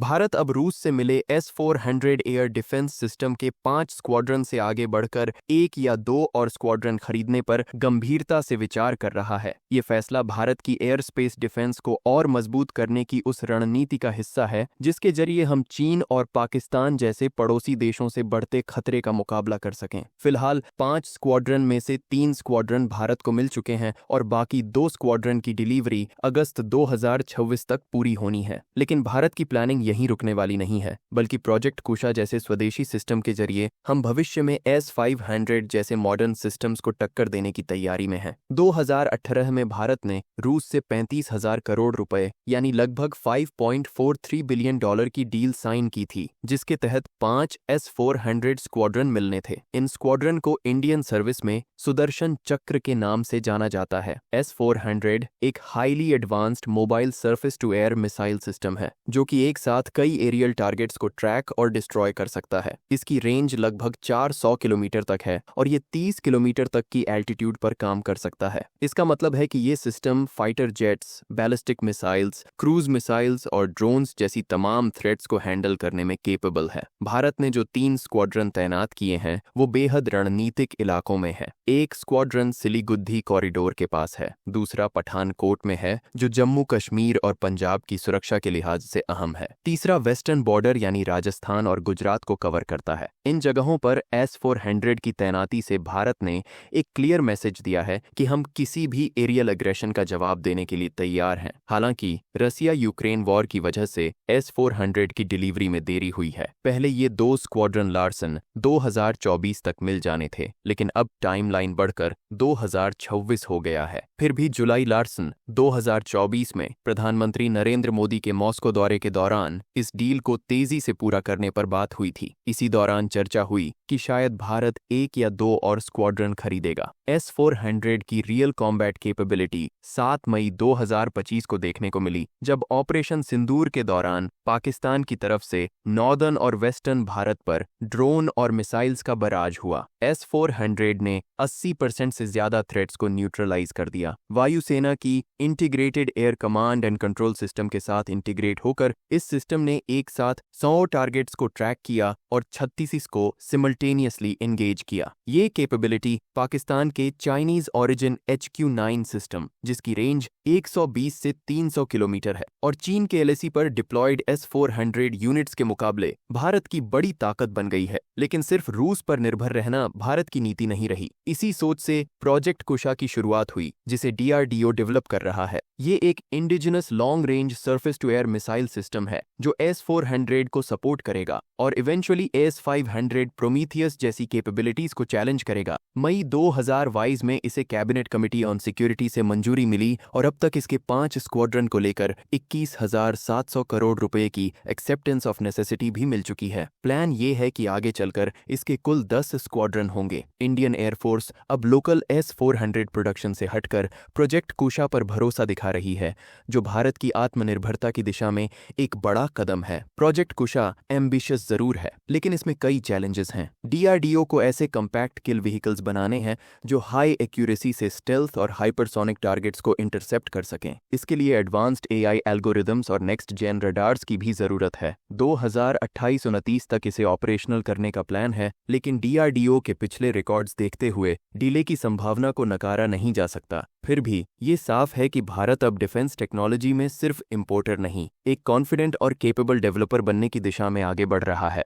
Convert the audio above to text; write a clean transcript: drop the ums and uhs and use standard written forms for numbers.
भारत अब रूस से मिले S-400 एयर डिफेंस सिस्टम के 5 स्क्वाड्रन से आगे बढ़कर 1 या 2 और स्क्वाड्रन खरीदने पर गंभीरता से विचार कर रहा है। ये फैसला भारत की एयर स्पेस डिफेंस को और मजबूत करने की उस रणनीति का हिस्सा है जिसके जरिए हम चीन और पाकिस्तान जैसे पड़ोसी देशों से बढ़ते खतरे का मुकाबला कर सकें। फिलहाल 5 स्क्वाड्रन में से 3 स्क्वाड्रन भारत को मिल चुके हैं और बाकी 2 स्क्वाड्रन की डिलीवरी अगस्त 2026 तक पूरी होनी है। लेकिन भारत की प्लानिंग यहीं रुकने वाली नहीं है, बल्कि प्रोजेक्ट कुशा जैसे स्वदेशी सिस्टम के जरिए हम भविष्य में S-500 जैसे मॉडर्न सिस्टम्स को टक्कर देने की तैयारी में हैं। 2018 में भारत ने रूस से 35,000 करोड़ रुपए यानी लगभग $5.43 बिलियन की डील साइन की थी, जिसके तहत 5 S-400 स्क्वाड्रन मिलने थे। इन स्क्वाड्रन को इंडियन सर्विस में सुदर्शन चक्र के नाम से जाना जाता है। S-400 एक highly advanced mobile surface to air missile system है, जो कि एक साथ कई एरियल टारगेट्स को ट्रैक और डिस्ट्रॉय कर सकता है। इसकी रेंज लगभग 400 किलोमीटर तक है और ये 30 किलोमीटर तक की एल्टीट्यूड पर काम कर सकता है। इसका मतलब है कि ये system fighter jets, ballistic missiles, cruise missiles और ड्रोन्स जैसी तमाम थ्रेट्स को हैंडल करने में केपेबल है। भारत ने जो 3 स्क्वाड्रन तैनात किए हैं वो बेहद रणनीतिक इलाकों में है। एक स्क्वाड्रन सिलीगुद्दी कॉरिडोर के पास है, दूसरा पठानकोट में है जो जम्मू कश्मीर और पंजाब की सुरक्षा के लिहाज से अहम है, तीसरा वेस्टर्न बॉर्डर यानी राजस्थान और गुजरात को कवर करता है। इन जगहों पर S-400 की तैनाती से भारत ने एक क्लियर मैसेज दिया है कि हम किसी भी एरियल एग्रेशन का जवाब देने के लिए तैयार हैं। हालांकि रसिया यूक्रेन वॉर की वजह से S-400 की डिलीवरी में देरी हुई है। पहले ये 2 स्क्वाड्रन लार्सन 2024 तक मिल जाने थे, लेकिन अब टाइमलाइन बढ़कर 2026 हो गया है। फिर भी जुलाई लार्सन 2024 में प्रधानमंत्री नरेंद्र मोदी के मॉस्को दौरे के दौरान इस डील को तेजी से पूरा करने पर बात हुई थी। इसी दौरान चर्चा हुई कि शायद भारत 1 या 2 और स्क्वाड्रन खरीदेगा। S-400 की रियल कॉम्बैट कैपेबिलिटी 7 मई 2025 को देखने को मिली, जब ऑपरेशन सिंदूर के दौरान पाकिस्तान की तरफ से नॉर्दर्न और वेस्टर्न भारत पर ड्रोन और मिसाइल्स का बराज हुआ। S-400 ने 80% से ज्यादा थ्रेट्स को न्यूट्रलाइज कर दिया। वायुसेना की integrated air command and control system के साथ इंटीग्रेट होकर इस सिस्टम ने एक साथ 100 टारगेट्स को ट्रैक किया और 36 को सिमल्टेनियसली एंगेज किया। ये कैपेबिलिटी पाकिस्तान के चाइनीज ओरिजिन HQ-9 सिस्टम, जिसकी रेंज 120 से 300 किलोमीटर है, और चीन के LAC पर डिप्लॉयड S-400 यूनिट्स के मुकाबले भारत की बड़ी ताकत बन गई है। लेकिन सिर्फ रूस पर निर्भर रहना भारत की नीति नहीं रही। इसी सोच से प्रोजेक्ट कुशा की शुरुआत हुई, जिसे DRDO डेवलप कर रहा है। ये एक indigenous long range surface to air missile system है जो S-400 को सपोर्ट करेगा और इवेंचुअली S-500 प्रोमीथियस जैसी कैपेबिलिटीज को चैलेंज करेगा। मई 2022 में इसे कैबिनेट कमिटी ऑन सिक्योरिटी से मंजूरी मिली और अब तक इसके 5 स्क्वाड्रन को लेकर 21,700 करोड़ रुपए की एक्सेप्टेंस ऑफ नेसेसिटी भी मिल चुकी है। प्लान ये है कि आगे चलकर इसके कुल 10 स्क्वाड्रन होंगे। इंडियन एयरफोर्स अब लोकल S-400 प्रोडक्शन से हटकर प्रोजेक्ट कुशा पर भरोसा दिखा रही है, जो भारत की आत्मनिर्भरता की दिशा में एक बड़ा कदम है। प्रोजेक्ट कुशा एम्बिशियस जरूर है, लेकिन इसमें कई चैलेंजेस हैं। DRDO को ऐसे कम्पैक्ट किल व्हीकल्स बनाने हैं जो हाई एक्यूरेसी से स्टेल्थ और हाइपरसोनिक टारगेट्स को इंटरसेप्ट कर सकें। इसके लिए एडवांस्ड AI एल्गोरिदम्स और नेक्स्ट जेन रडार्स की भी जरूरत है। 2028-29 तक इसे ऑपरेशनल करने का प्लान है, लेकिन DRDO के पिछले रिकॉर्ड्स देखते हुए डिले की संभावना को नकारा नहीं जा सकता। फिर भी ये साफ है कि भारत अब डिफेंस टेक्नोलॉजी में सिर्फ इंपोर्टर नहीं, एक कॉन्फिडेंट और केपेबल डेवलपर बनने की दिशा में आगे बढ़ रहा है।